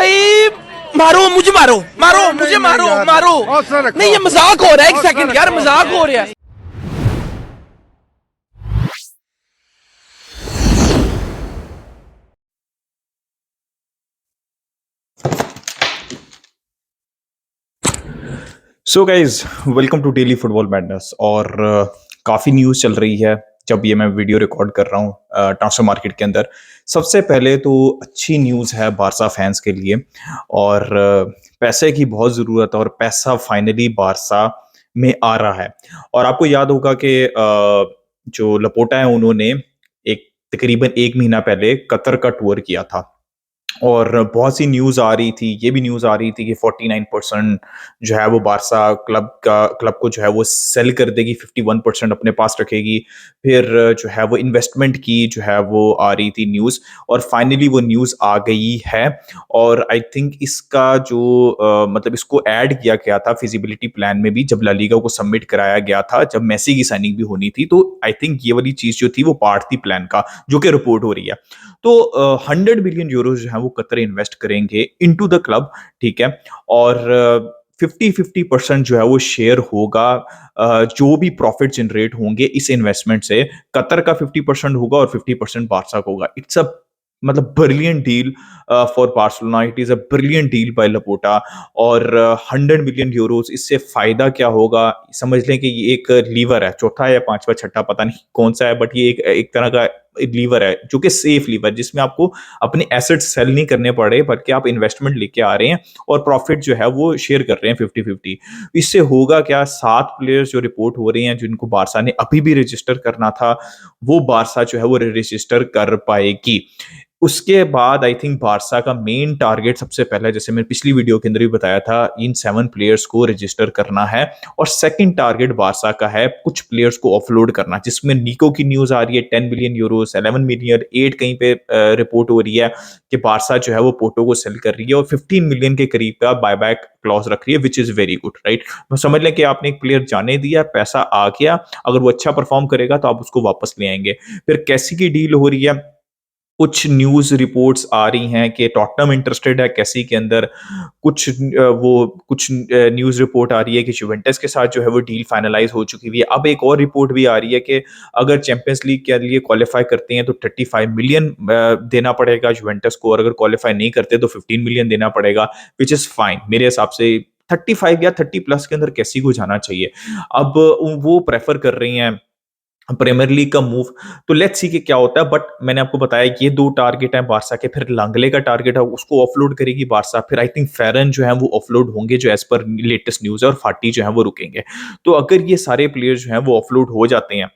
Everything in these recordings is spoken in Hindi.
भाई मारो मुझे, मारो मारो मुझे, मारो मारो। नहीं, ये मजाक हो रहा है। एक सेकंड यार, मजाक हो रहा है। So guys, welcome to daily football madness. और काफ़ी न्यूज़ चल रही है जब ये मैं वीडियो रिकॉर्ड कर रहा हूँ ट्रांसफर मार्केट के अंदर। सबसे पहले तो अच्छी न्यूज़ है बारसा फैंस के लिए। और पैसे की बहुत ज़रूरत है और पैसा फाइनली बारसा में आ रहा है। और आपको याद होगा कि जो लपोटा है उन्होंने एक तकरीबन 1 महीना पहले कतर का टूर किया था। और बहुत सी न्यूज़ आ रही थी, ये भी न्यूज़ आ रही थी कि 49% जो है वो बारसा क्लब को जो है वो सेल कर देगी, 51% अपने पास रखेगी। फिर जो है वो इन्वेस्टमेंट की जो है वो आ रही थी न्यूज़, और फाइनली वो न्यूज़ आ गई है। और आई थिंक इसका जो मतलब इसको ऐड किया गया था फिजिबिलिटी प्लान में भी, जब ला लीगा को सबमिट कराया गया था, जब मेसी की साइनिंग भी होनी थी। तो आई थिंक ये वाली चीज़ जो थी वो पार्ट थी प्लान का, जो कि रिपोर्ट हो रही है। तो 100 बिलियन यूरो जो है वो कतर इन्वेस्ट करेंगे इनटू द क्लब, ठीक है। और 50-50% जो है वो शेयर होगा। जो भी प्रॉफिट जनरेट होंगे इस इन्वेस्टमेंट से, कतर का 50% होगा और 50% बारसा का होगा। इट्स अ मतलब brilliant deal for Barcelona. It is a brilliant deal by Laporta. और 100 बिलियन यूरोस, इससे फायदा क्या होगा? समझ लें कि ये एक लीवर है, चौथा या पांचवा छठा पता नहीं कौन सा है, बट ये एक तरह का लीवर है जो कि सेफ लीवर, जिसमें आपको अपने एसेट्स सेल नहीं करने पड़े, बल्कि आप इन्वेस्टमेंट लेके आ रहे हैं और प्रॉफिट जो है वो शेयर कर रहे हैं 50-50। इससे होगा क्या? 7 प्लेयर्स जो रिपोर्ट हो रहे हैं जिनको बारसा ने अभी भी रजिस्टर करना था, वो बारसा जो है वो रजिस्टर कर पाएगी। उसके बाद आई थिंक बारसा का मेन टारगेट सबसे पहले, जैसे मैंने पिछली वीडियो के अंदर भी बताया था, इन 7 प्लेयर्स को रजिस्टर करना है। और सेकंड टारगेट बारसा का है कुछ प्लेयर्स को ऑफलोड करना, जिसमें निको की न्यूज आ रही है 10 बिलियन यूरो, 11 मिलियन, 8 कहीं पे रिपोर्ट हो रही है कि बारसा जो है वो पोर्टो को सेल कर रही है और 15 मिलियन के करीब का बायबैक क्लॉज रख रही है, which is very good, right. समझ लें कि आपने एक प्लेयर जाने दिया, पैसा आ गया, अगर वो अच्छा परफॉर्म करेगा तो आप उसको वापस ले आएंगे। फिर कैसी की डील हो रही है? कुछ न्यूज़ रिपोर्ट्स आ रही हैं कि टॉटनहम इंटरेस्टेड है कैसी के अंदर। कुछ न्यूज़ रिपोर्ट आ रही है कि जुवेंटस के साथ जो है वो डील फाइनलाइज हो चुकी हुई है। अब एक और रिपोर्ट भी आ रही है कि अगर चैंपियंस लीग के लिए क्वालिफाई करते हैं तो 35 मिलियन देना पड़ेगा जुवेंटस को, और अगर क्वालिफाई नहीं करते तो 15 मिलियन देना पड़ेगा, विच इज़ फाइन मेरे हिसाब से। 35 या 30+ के अंदर कैसी को जाना चाहिए। अब वो प्रेफर कर रही हैं प्रीमियर लीग का मूव। तो लेट्स सी कि क्या होता है। बट मैंने आपको बताया ये 2 टारगेट हैं बारसा के। फिर लांगले का टारगेट है, उसको ऑफलोड करेगी बारसा। फिर आई थिंक फेरन जो है वो ऑफलोड होंगे, जो एज पर लेटेस्ट न्यूज़ है, और फाटी जो है वो रुकेंगे। तो अगर ये सारे प्लेयर्स जो हैं वो ऑफलोड हो जाते हैं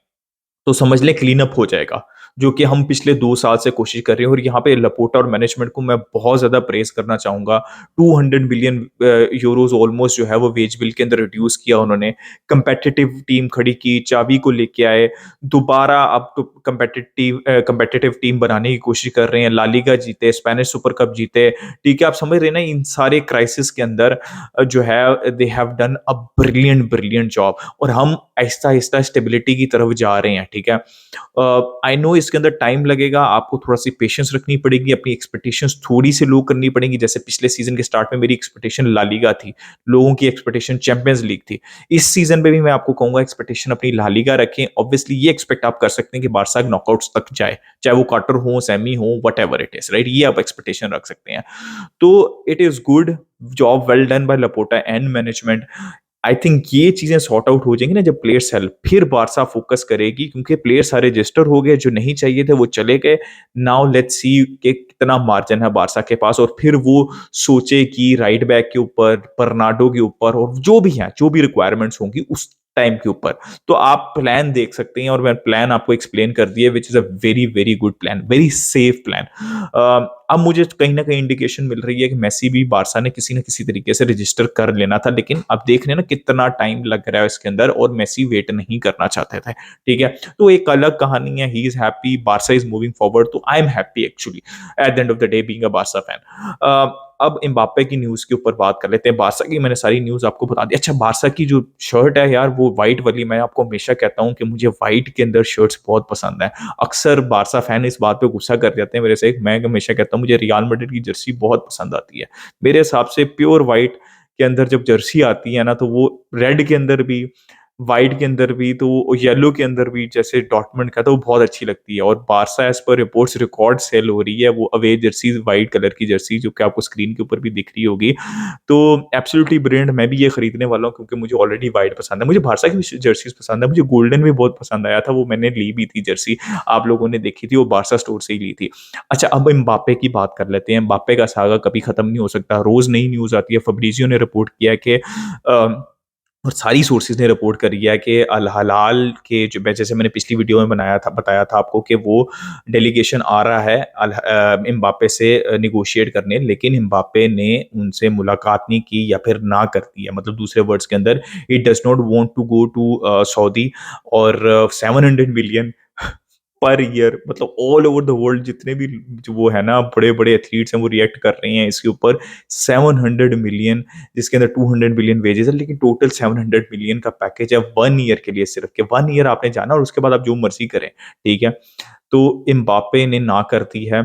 तो समझ लें क्लीन अप हो जाएगा, जो कि हम पिछले 2 साल से कोशिश कर रहे हैं। और यहाँ पे लपोटा और मैनेजमेंट को मैं बहुत ज़्यादा प्रेज़ करना चाहूँगा। 200 बिलियन यूरोज़ ऑलमोस्ट जो है वो वेज बिल के अंदर रिड्यूस किया उन्होंने। कम्पेटिटिव टीम खड़ी की, चाबी को लेके आए। दोबारा अब तो कम्पेटिटिव टीम बनाने की कोशिश कर रहे हैं। ला लीगा जीते, स्पेनिश सुपर कप जीते, ठीक है? आप समझ रहे हैं ना, इन सारे क्राइसिस के अंदर जो है they have done a brilliant brilliant job. और हम आहिस्ता-आहिस्ता स्टेबिलिटी की तरफ जा रहे हैं, ठीक है? आई नो इसके अंदर टाइम लगेगा, आपको थोड़ा-सी पेशेंस रखनी पड़ेगी, अपनी एक्सपेक्टेशंस थोड़ी-सी लो करनी पड़ेंगी। जैसे पिछले सीज़न के स्टार्ट में मेरी एक्सपेक्टेशन ला लीगा थी, लोगों की एक्सपेक्टेशन चैंपियंस लीग थी। इस सीज़न में भी मैं आपको कहूँगा एक्सपेक्टेशन अपनी ला लीगा रखें। ऑब्वियसली ये एक्सपेक्ट आप कर सकते हैं कि बारसा नॉकआउट्स तक जाए, चाहे वो क्वार्टर हो, सेमी हो, व्हाटएवर इट इज़, राइट? ये आप एक्सपेक्टेशन रख सकते हैं। तो it is good, job well done by Laporta and management. I think ये चीजें सॉर्ट आउट हो जाएंगी ना जब प्लेयर सेल, फिर बारसा फोकस करेगी, क्योंकि प्लेयर सारे रजिस्टर हो गए, जो नहीं चाहिए थे वो चले गए। नाउ लेट्स सी कि कितना मार्जिन है बारसा के पास, और फिर वो सोचे कि राइट बैक के ऊपर, बर्नार्डो के ऊपर, और जो भी है, जो भी रिक्वायरमेंट्स होंगी उस टाइम के ऊपर। तो आप प्लान देख सकते हैं, और मैं प्लान आपको एक्सप्लेन कर दिया, which is a very very good plan, very safe plan. अब मुझे कहीं ना कहीं इंडिकेशन मिल रही है कि मेसी भी बारसा ने किसी ना किसी तरीके से रजिस्टर कर लेना था, लेकिन अब देख रहे हैं ना कितना टाइम लग रहा है इसके अंदर, और मेसी वेट नहीं करना चाहते थे, ठीक है? तो एक अलग कहानी है। He is happy, Barca is moving forward, तो I am happy actually at the end of the day being a Barca fan. अब एम्बाप्पे की न्यूज़ के ऊपर बात कर लेते हैं। बारसा की मैंने सारी न्यूज़ आपको बता दी। अच्छा, बारसा की जो शर्ट है यार, वो व्हाइट वाली, मैं आपको हमेशा कहता हूँ कि मुझे व्हाइट के अंदर शर्ट्स बहुत पसंद है। अक्सर बारसा फैन इस बात पे गुस्सा कर जाते हैं मेरे से। मैं हमेशा कहता हूँ मुझे रियल मैड्रिड की जर्सी बहुत पसंद आती है। मेरे हिसाब से प्योर व्हाइट के अंदर जब जर्सी आती है ना, तो वो रेड के अंदर भी, व्हाइट के अंदर भी, तो वो येलो के अंदर भी, जैसे डॉर्टमुंड का, तो वो बहुत अच्छी लगती है। और बारसा एज़ पर रिपोर्ट्स रिकॉर्ड सेल हो रही है वो अवे जर्सी, व्हाइट कलर की जर्सी, जो कि आपको स्क्रीन के ऊपर भी दिख रही होगी। तो एब्सोल्युटली ब्रिलियंट, मैं भी ये खरीदने वाला हूँ क्योंकि मुझे ऑलरेडी व्हाइट पसंद है। मुझे बारसा की भी जर्सीज़ पसंद है, मुझे गोल्डन भी बहुत पसंद आया था, वो मैंने ली भी थी जर्सी। आप लोगों ने देखी थी, वो बारसा स्टोर से ही ली थी। अच्छा, अब एम्बाप्पे की बात कर लेते हैं। एम्बाप्पे का सागा कभी खत्म नहीं हो सकता, रोज़ नई न्यूज़ आती है। फब्रिज़ियो ने रिपोर्ट किया है कि और सारी सोर्सेज़ ने रिपोर्ट करी है कि अल हलाल के जो, मैं जैसे मैंने पिछली वीडियो में बताया था आपको कि वो डेलीगेशन आ रहा है एम्बाप्पे से नेगोशिएट करने, लेकिन एम्बाप्पे ने उनसे मुलाकात नहीं की या फिर ना कर दी है। मतलब दूसरे वर्ड्स के अंदर, he does not want to go to Saudi. और 700 मिलियन पर ईयर, मतलब ऑल ओवर द वर्ल्ड जितने भी जो वो है ना बड़े-बड़े एथलीट्स हैं, वो रिएक्ट कर रहे हैं इसके ऊपर। 700 मिलियन, जिसके अंदर 200 बिलियन वेजेस है, लेकिन टोटल 700 मिलियन का पैकेज है 1 ईयर के लिए सिर्फ, कि 1 ईयर आपने जाना और उसके बाद आप जो मर्ज़ी करें, ठीक है? तो एम्बाप्पे ने ना कर दी है।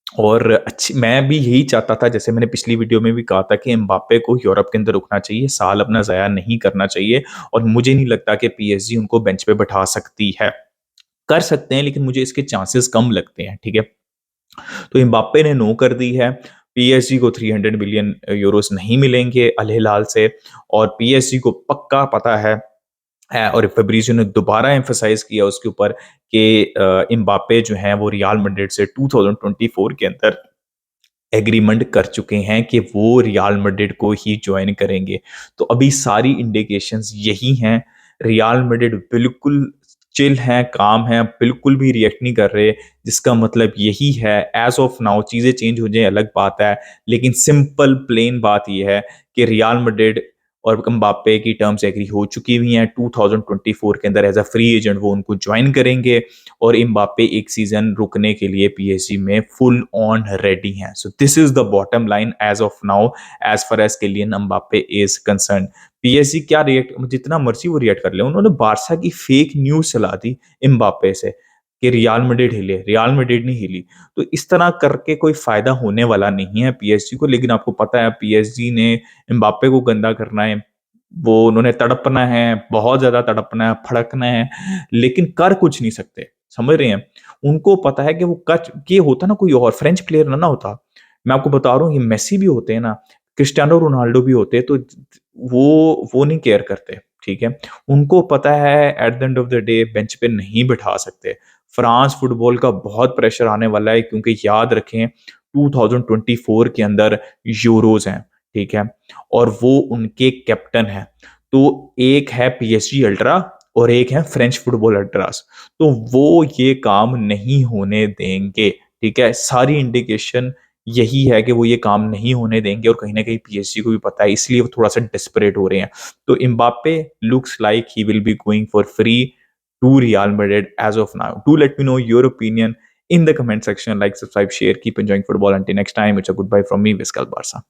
और अच्छी, मैं भी यही चाहता था, जैसे मैंने पिछली वीडियो में भी कहा था कि एम्बाप्पे को यूरोप के अंदर रुकना चाहिए, साल अपना ज़ाया नहीं करना चाहिए। और मुझे नहीं लगता कि पीएसजी उनको बेंच पे बैठा सकती है। कर सकते हैं, लेकिन मुझे इसके चांसेस कम लगते हैं, ठीक है? तो एम्बाप्पे ने नो कर दी है। पीएसजी को 300 बिलियन यूरोस नहीं मिलेंगे अल हिलाल से। और पीएसजी को पक्का पता है, और फैब्रिज़ियो ने दोबारा एम्फसाइज़ किया उसके ऊपर कि एम्बाप्पे जो हैं वो रियल मैड्रिड से 2024 के अंदर एग्रीमेंट कर चुके हैं कि वो रियल मैड्रिड को ही जॉइन करेंगे। तो अभी सारी इंडिकेशंस यही हैं। रियल मैड्रिड बिल्कुल चिल हैं, काम हैं, बिल्कुल भी रिएक्ट नहीं कर रहे, जिसका मतलब यही है, एज़ ऑफ नाउ चीज़ें चेंज हो जाएँ अलग बात है, लेकिन सिंपल प्लेन बात ये है कि रियल मैड्रिड और एम्बाप्पे की टर्म्स एग्री हो चुकी हुई हैं। 2024 के अंदर एज़ अ फ्री एजेंट वो उनको जॉइन करेंगे। और एम्बाप्पे एक सीजन रुकने के लिए पीएसजी में फुल ऑन रेडी हैं। So this is the bottom line as of now, as far as Kylian Mbappe is concern. PSG क्या रिएक्ट, जितना मर्जी वो रिएक्ट कर ले, उन्होंने बारसा की फेक न्यूज चला दी एम्बाप्पे से कि रियल मैड्रिड हिले, रियल मैड्रिड नहीं हिली। तो इस तरह करके कोई फायदा होने वाला नहीं है पीएसजी को। लेकिन आपको पता है पीएसजी ने एम्बाप्पे को गंदा करना है, वो उन्होंने तड़पना है, बहुत ज़्यादा तड़पना है, फड़कना है, लेकिन कर कुछ नहीं सकते, समझ रहे हैं? उनको पता है कि वो कच ये होता ना कोई और फ्रेंच प्लेयर ना होता, मैं आपको बता रहा हूँ, ये मेसी भी होते हैं ना, क्रिस्टियानो रोनाल्डो भी होते हैं, तो वो नहीं केयर करते, ठीक है? उनको पता है eight the end of the day bench पे नहीं बिठा सकते। फ्रांस फुटबॉल का बहुत प्रेशर आने वाला है, क्योंकि याद रखें 2024 के अंदर यूरोज़ हैं, ठीक है? और वो उनके कैप्टन हैं। तो एक है पीएसजी अल्ट्रा और एक है फ्रेंच फुटबॉल अल्ट्रास। तो वो ये काम नहीं होने देंगे, ठीक है? सारी इंडिकेशन यही है कि वो ये काम नहीं होने देंगे, और कहीं न कहीं पीएसजी को भी पता है, इसलिए वो थोड़ा-सा डेस्परेट हो रहे हैं। तो Mbappe looks like he will be going for free to Real Madrid as of now. Do let me know your opinion in the comment section. Like, subscribe, share, keep enjoying football. Until next time, it's a goodbye from me, Viscal Barca.